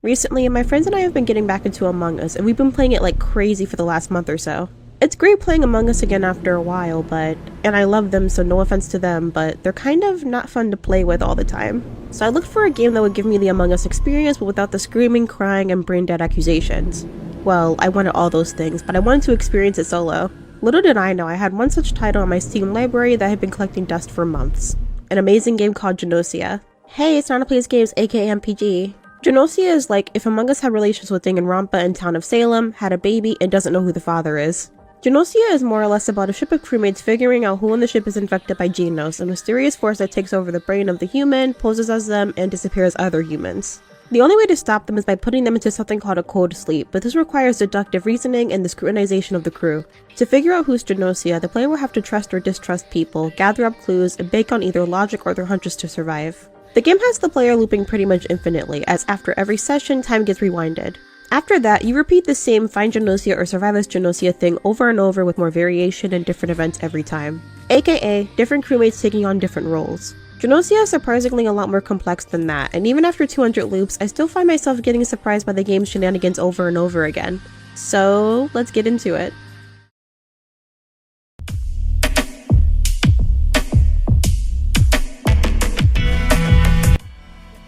Recently, my friends and I have been getting back into Among Us, and we've been playing it like crazy for the last month or so. It's great playing Among Us again after a while, and I love them, so no offense to them, but they're kind of not fun to play with all the time. So I looked for a game that would give me the Among Us experience, but without the screaming, crying, and brain-dead accusations. Well, I wanted all those things, but I wanted to experience it solo. Little did I know, I had one such title on my Steam library that had been collecting dust for months. An amazing game called Genosia. Hey, it's Nana Plays Games, aka MPG. Genosia is like if Among Us had relations with Danganronpa in Town of Salem, had a baby, and doesn't know who the father is. Genosia is more or less about a ship of crewmates figuring out who on the ship is infected by Genos, a mysterious force that takes over the brain of the human, poses as them, and disappears other humans. The only way to stop them is by putting them into something called a cold sleep, but this requires deductive reasoning and the scrutinization of the crew. To figure out who's Genosia, the player will have to trust or distrust people, gather up clues, and bake on either logic or their hunches to survive. The game has the player looping pretty much infinitely, as after every session, time gets rewinded. After that, you repeat the same find Genosia or survive as Genosia thing over and over with more variation and different events every time. AKA, different crewmates taking on different roles. Genosia is surprisingly a lot more complex than that, and even after 200 loops, I still find myself getting surprised by the game's shenanigans over and over again. So, let's get into it.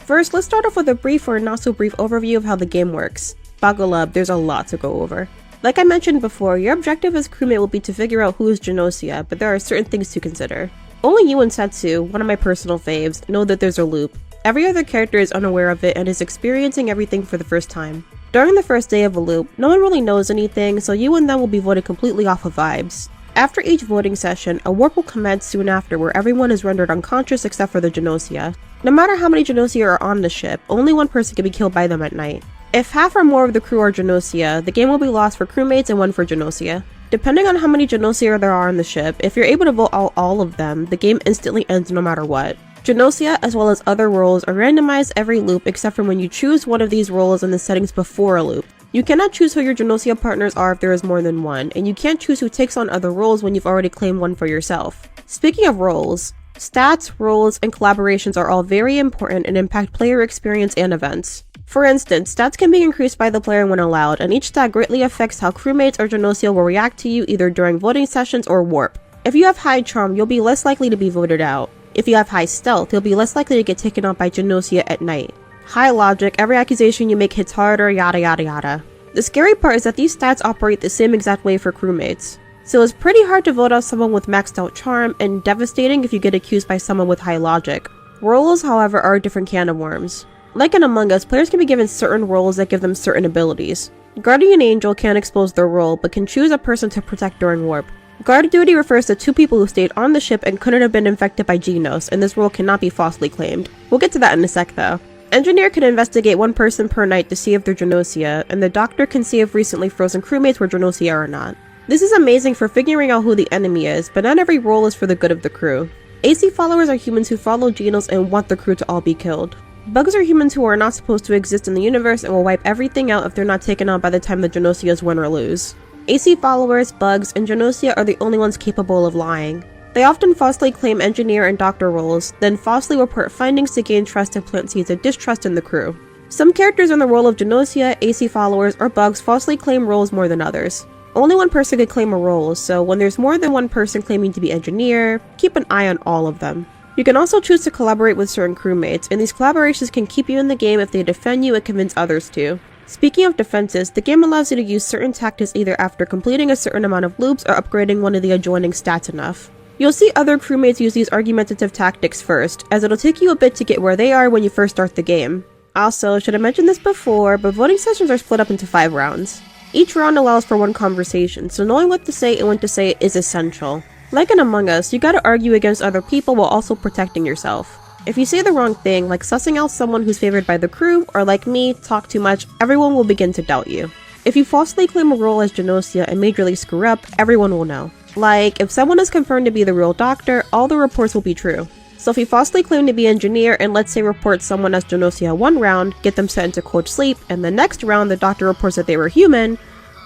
First, let's start off with a brief or not so brief overview of how the game works. Buckle up, there's a lot to go over. Like I mentioned before, your objective as crewmate will be to figure out who is Genosia, but there are certain things to consider. Only you and Setsu, one of my personal faves, know that there's a loop. Every other character is unaware of it and is experiencing everything for the first time. During the first day of a loop, no one really knows anything, so you and them will be voted completely off of vibes. After each voting session, a warp will commence soon after where everyone is rendered unconscious except for the Genosia. No matter how many Genosia are on the ship, only one person can be killed by them at night. If half or more of the crew are Genosia, the game will be lost for crewmates and one for Genosia. Depending on how many Genosia there are on the ship, if you're able to vote out all of them, the game instantly ends no matter what. Genosia, as well as other roles, are randomized every loop except for when you choose one of these roles in the settings before a loop. You cannot choose who your Genosia partners are if there is more than one, and you can't choose who takes on other roles when you've already claimed one for yourself. Speaking of roles, stats, roles, and collaborations are all very important and impact player experience and events. For instance, stats can be increased by the player when allowed, and each stat greatly affects how crewmates or Genosia will react to you either during voting sessions or warp. If you have high charm, you'll be less likely to be voted out. If you have high stealth, you'll be less likely to get taken out by Genosia at night. High logic, every accusation you make hits harder, yada yada yada. The scary part is that these stats operate the same exact way for crewmates. So it's pretty hard to vote out someone with maxed out charm, and devastating if you get accused by someone with high logic. Roles, however, are a different can of worms. Like in Among Us, players can be given certain roles that give them certain abilities. Guardian Angel can't expose their role, but can choose a person to protect during warp. Guard duty refers to two people who stayed on the ship and couldn't have been infected by Genos, and this role cannot be falsely claimed. We'll get to that in a sec though. Engineer can investigate one person per night to see if they're Genosia, and the doctor can see if recently frozen crewmates were Genosia or not. This is amazing for figuring out who the enemy is, but not every role is for the good of the crew. AC followers are humans who follow Genos and want the crew to all be killed. Bugs are humans who are not supposed to exist in the universe and will wipe everything out if they're not taken out by the time the Genosias win or lose. AC followers, bugs, and Genosia are the only ones capable of lying. They often falsely claim engineer and doctor roles, then falsely report findings to gain trust and plant seeds of distrust in the crew. Some characters in the role of Genosia, AC followers, or bugs falsely claim roles more than others. Only one person can claim a role, so when there's more than one person claiming to be engineer, keep an eye on all of them. You can also choose to collaborate with certain crewmates, and these collaborations can keep you in the game if they defend you and convince others to. Speaking of defenses, the game allows you to use certain tactics either after completing a certain amount of loops or upgrading one of the adjoining stats enough. You'll see other crewmates use these argumentative tactics first, as it'll take you a bit to get where they are when you first start the game. Also, should have mentioned this before, but voting sessions are split up into 5 rounds. Each round allows for one conversation, so knowing what to say and when to say it is essential. Like in Among Us, you gotta argue against other people while also protecting yourself. If you say the wrong thing, like sussing out someone who's favored by the crew, or like me, talk too much, everyone will begin to doubt you. If you falsely claim a role as Genosia and majorly screw up, everyone will know. Like, if someone is confirmed to be the real doctor, all the reports will be true. So if you falsely claim to be engineer and let's say report someone as Genosia one round, get them sent into cold sleep, and the next round the doctor reports that they were human,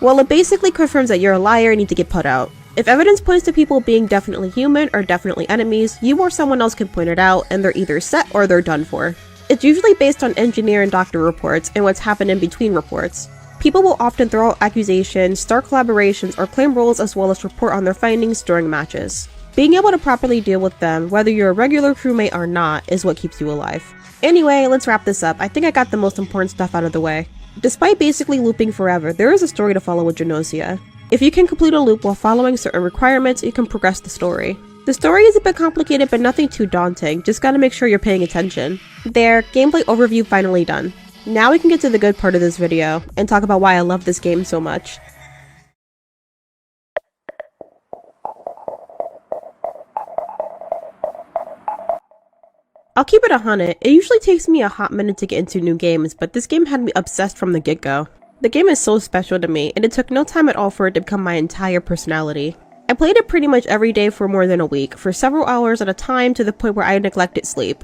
well, it basically confirms that you're a liar and need to get put out. If evidence points to people being definitely human or definitely enemies, you or someone else can point it out, and they're either set or they're done for. It's usually based on engineer and doctor reports and what's happened in between reports. People will often throw out accusations, start collaborations, or claim roles as well as report on their findings during matches. Being able to properly deal with them, whether you're a regular crewmate or not, is what keeps you alive. Anyway, let's wrap this up. I think I got the most important stuff out of the way. Despite basically looping forever, there is a story to follow with Genosia. If you can complete a loop while following certain requirements, you can progress the story. The story is a bit complicated but nothing too daunting, just gotta make sure you're paying attention. There, gameplay overview finally done. Now we can get to the good part of this video, and talk about why I love this game so much. I'll keep it 100, it usually takes me a hot minute to get into new games, but this game had me obsessed from the get-go. The game is so special to me, and it took no time at all for it to become my entire personality. I played it pretty much every day for more than a week, for several hours at a time to the point where I neglected sleep.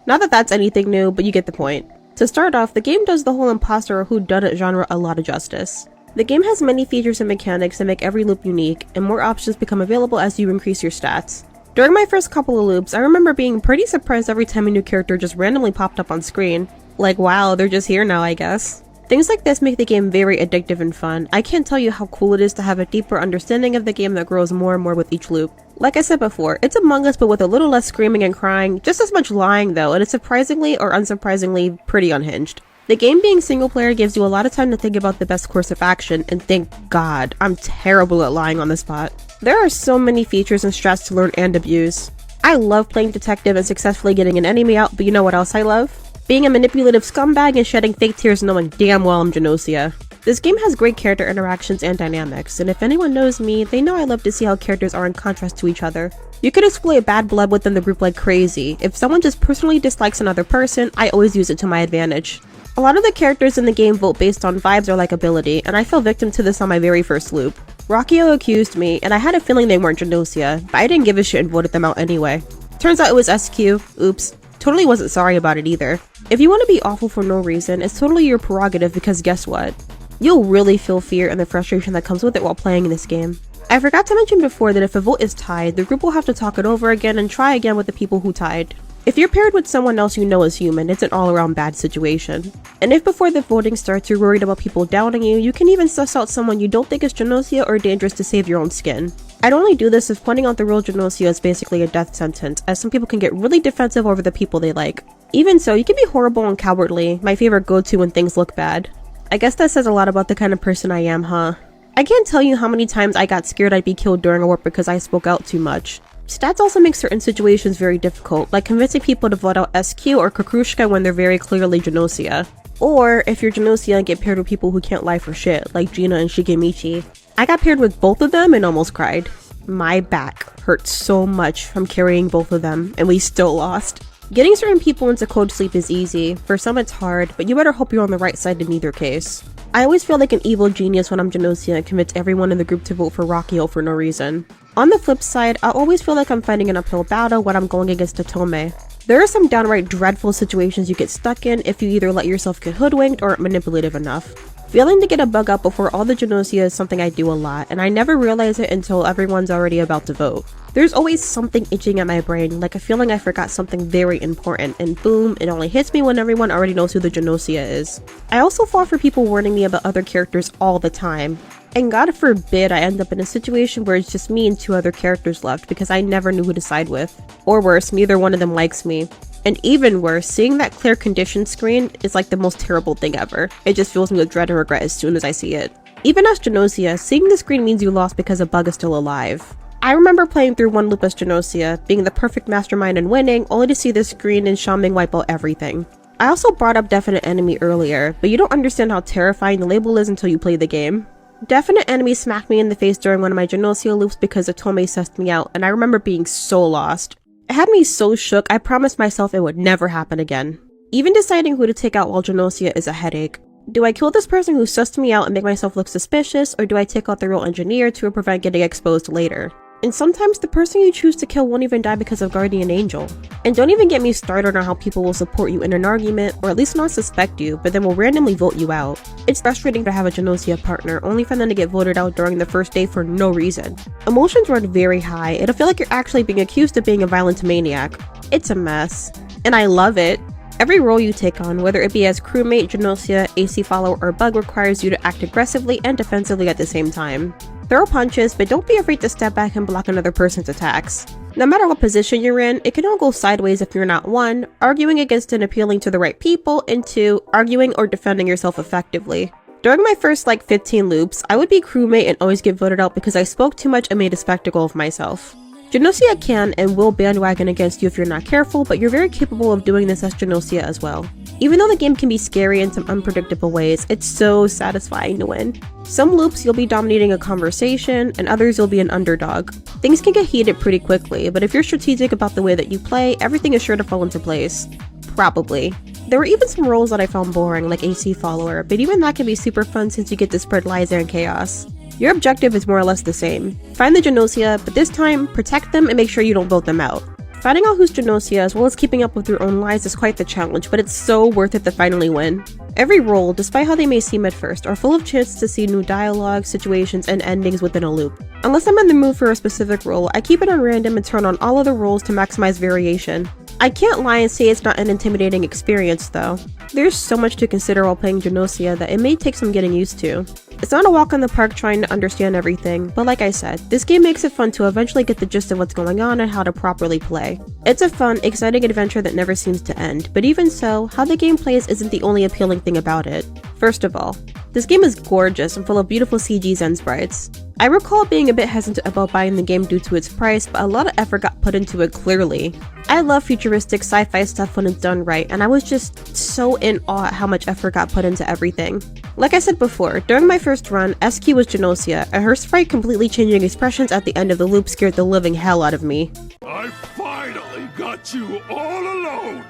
Not that that's anything new, but you get the point. To start off, the game does the whole imposter or whodunit genre a lot of justice. The game has many features and mechanics that make every loop unique, and more options become available as you increase your stats. During my first couple of loops, I remember being pretty surprised every time a new character just randomly popped up on screen. Like, wow, they're just here now, I guess. Things like this make the game very addictive and fun. I can't tell you how cool it is to have a deeper understanding of the game that grows more and more with each loop. Like I said before, it's Among Us but with a little less screaming and crying, just as much lying though, and it's surprisingly or unsurprisingly pretty unhinged. The game being single player gives you a lot of time to think about the best course of action, and thank God, I'm terrible at lying on the spot. There are so many features and strats to learn and abuse. I love playing detective and successfully getting an enemy out, but you know what else I love? Being a manipulative scumbag and shedding fake tears knowing damn well I'm Genosia. This game has great character interactions and dynamics, and if anyone knows me, they know I love to see how characters are in contrast to each other. You could exploit bad blood within the group like crazy. If someone just personally dislikes another person, I always use it to my advantage. A lot of the characters in the game vote based on vibes or likability, and I fell victim to this on my very first loop. Rockio accused me, and I had a feeling they weren't Genosia, but I didn't give a shit and voted them out anyway. Turns out it was SQ. Oops. Totally wasn't sorry about it either. If you want to be awful for no reason, it's totally your prerogative because guess what? You'll really feel fear and the frustration that comes with it while playing this game. I forgot to mention before that if a vote is tied, the group will have to talk it over again and try again with the people who tied. If you're paired with someone else you know is human, it's an all-around bad situation. And if before the voting starts you're worried about people doubting you, you can even suss out someone you don't think is Genosia or dangerous to save your own skin. I'd only do this if pointing out the real Genosia is basically a death sentence, as some people can get really defensive over the people they like. Even so, you can be horrible and cowardly, my favorite go-to when things look bad. I guess that says a lot about the kind of person I am, huh? I can't tell you how many times I got scared I'd be killed during a warp because I spoke out too much. Stats also make certain situations very difficult, like convincing people to vote out SQ or Kakrushka when they're very clearly Genosia. Or, if you're Genosia and get paired with people who can't lie for shit, like Gina and Shigemichi. I got paired with both of them and almost cried. My back hurt so much from carrying both of them, and we still lost. Getting certain people into code sleep is easy, for some it's hard, but you better hope you're on the right side in either case. I always feel like an evil genius when I'm Genosia and convince everyone in the group to vote for Rockio for no reason. On the flip side, I always feel like I'm fighting an uphill battle when I'm going against Tatome. There are some downright dreadful situations you get stuck in if you either let yourself get hoodwinked or aren't manipulative enough. Failing to get a bug out before all the Genosia is something I do a lot, and I never realize it until everyone's already about to vote. There's always something itching at my brain, like a feeling I forgot something very important, and boom, it only hits me when everyone already knows who the Genosia is. I also fall for people warning me about other characters all the time. And God forbid I end up in a situation where it's just me and two other characters left because I never knew who to side with. Or worse, neither one of them likes me. And even worse, seeing that clear condition screen is like the most terrible thing ever. It just fills me with dread and regret as soon as I see it. Even as Genosia, seeing the screen means you lost because a bug is still alive. I remember playing through one loop as Genosia, being the perfect mastermind and winning, only to see this screen and Xiaoming wipe out everything. I also brought up Definite Enemy earlier, but you don't understand how terrifying the label is until you play the game. Definite Enemy smacked me in the face during one of my Genosia loops because Atome sussed me out, and I remember being so lost. It had me so shook, I promised myself it would never happen again. Even deciding who to take out while Genosia is a headache. Do I kill this person who sussed me out and make myself look suspicious, or do I take out the real engineer to prevent getting exposed later? And sometimes the person you choose to kill won't even die because of Guardian Angel. And don't even get me started on how people will support you in an argument, or at least not suspect you, but then will randomly vote you out. It's frustrating to have a Genosia partner, only for them to get voted out during the first day for no reason. Emotions run very high, it'll feel like you're actually being accused of being a violent maniac. It's a mess. And I love it. Every role you take on, whether it be as crewmate, Genosia, AC follower, or bug, requires you to act aggressively and defensively at the same time. Throw punches, but don't be afraid to step back and block another person's attacks. No matter what position you're in, it can all go sideways if you're not 1, arguing against and appealing to the right people, and 2, arguing or defending yourself effectively. During my first 15 loops, I would be crewmate and always get voted out because I spoke too much and made a spectacle of myself. Genosia can and will bandwagon against you if you're not careful, but you're very capable of doing this as Genosia as well. Even though the game can be scary in some unpredictable ways, it's so satisfying to win. Some loops you'll be dominating a conversation, and others you'll be an underdog. Things can get heated pretty quickly, but if you're strategic about the way that you play, everything is sure to fall into place. Probably. There were even some roles that I found boring, like AC follower, but even that can be super fun since you get to spread lies and chaos. Your objective is more or less the same. Find the Genosia, but this time, protect them and make sure you don't vote them out. Finding out who's Genosia as well as keeping up with your own lies is quite the challenge, but it's so worth it to finally win. Every role, despite how they may seem at first, are full of chances to see new dialogue, situations, and endings within a loop. Unless I'm in the mood for a specific role, I keep it on random and turn on all other roles to maximize variation. I can't lie and say it's not an intimidating experience though. There's so much to consider while playing Genosia that it may take some getting used to. It's not a walk in the park trying to understand everything, but like I said, this game makes it fun to eventually get the gist of what's going on and how to properly play. It's a fun, exciting adventure that never seems to end, but even so, how the game plays isn't the only appealing thing about it. First of all, this game is gorgeous and full of beautiful CGs and sprites. I recall being a bit hesitant about buying the game due to its price, but a lot of effort got put into it clearly. I love futuristic sci-fi stuff when it's done right, and I was just so in awe at how much effort got put into everything. Like I said before, during my first run, SQ was Genosia, and her sprite completely changing expressions at the end of the loop scared the living hell out of me. I finally got you all alone!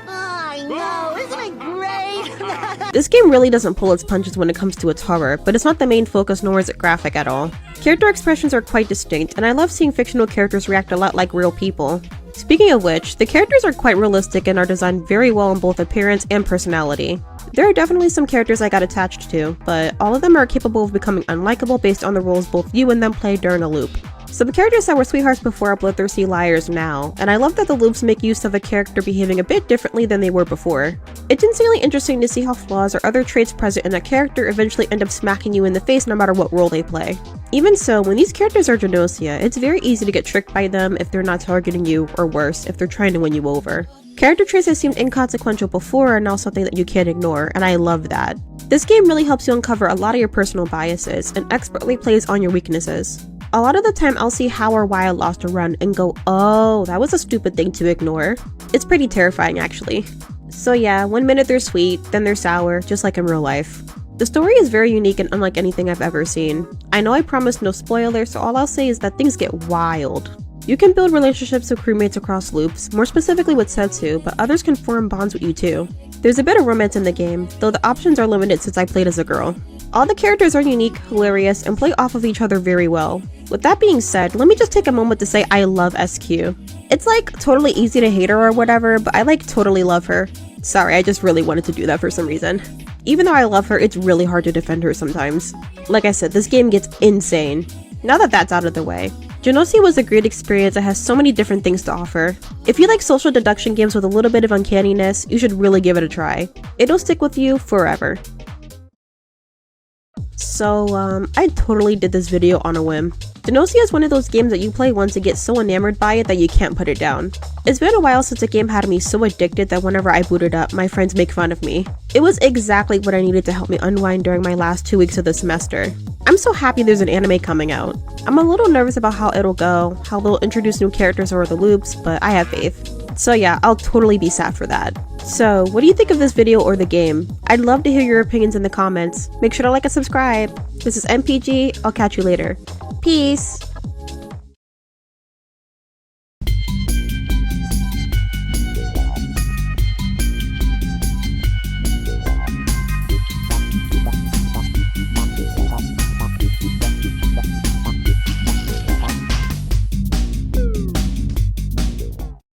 I know, isn't it great? This game really doesn't pull its punches when it comes to its horror, but it's not the main focus nor is it graphic at all. Character expressions are quite distinct, and I love seeing fictional characters react a lot like real people. Speaking of which, the characters are quite realistic and are designed very well in both appearance and personality. There are definitely some characters I got attached to, but all of them are capable of becoming unlikable based on the roles both you and them play during a loop. Some characters that were sweethearts before are bloodthirsty liars now, and I love that the loops make use of a character behaving a bit differently than they were before. It's insanely interesting to see how flaws or other traits present in a character eventually end up smacking you in the face no matter what role they play. Even so, when these characters are Genosia, it's very easy to get tricked by them if they're not targeting you, or worse, if they're trying to win you over. Character traits that seemed inconsequential before are now something that you can't ignore, and I love that. This game really helps you uncover a lot of your personal biases, and expertly plays on your weaknesses. A lot of the time I'll see how or why I lost a run and go, oh, that was a stupid thing to ignore. It's pretty terrifying actually. So yeah, 1 minute they're sweet, then they're sour, just like in real life. The story is very unique and unlike anything I've ever seen. I know I promised no spoilers, so all I'll say is that things get wild. You can build relationships with crewmates across loops, more specifically with Setsu, but others can form bonds with you too. There's a bit of romance in the game, though the options are limited since I played as a girl. All the characters are unique, hilarious, and play off of each other very well. With that being said, let me just take a moment to say I love SQ. It's like totally easy to hate her or whatever, but I totally love her. Sorry, I just really wanted to do that for some reason. Even though I love her, it's really hard to defend her sometimes. Like I said, this game gets insane. Now that that's out of the way, Genosia was a great experience that has so many different things to offer. If you like social deduction games with a little bit of uncanniness, you should really give it a try. It'll stick with you forever. So, I totally did this video on a whim. Genosia is one of those games that you play once and get so enamored by it that you can't put it down. It's been a while since a game had me so addicted that whenever I boot it up, my friends make fun of me. It was exactly what I needed to help me unwind during my last 2 weeks of the semester. I'm so happy there's an anime coming out. I'm a little nervous about how it'll go, how they'll introduce new characters over the loops, but I have faith. So yeah, I'll totally be sad for that. So, what do you think of this video or the game? I'd love to hear your opinions in the comments. Make sure to like and subscribe. This is MPG, I'll catch you later. Peace!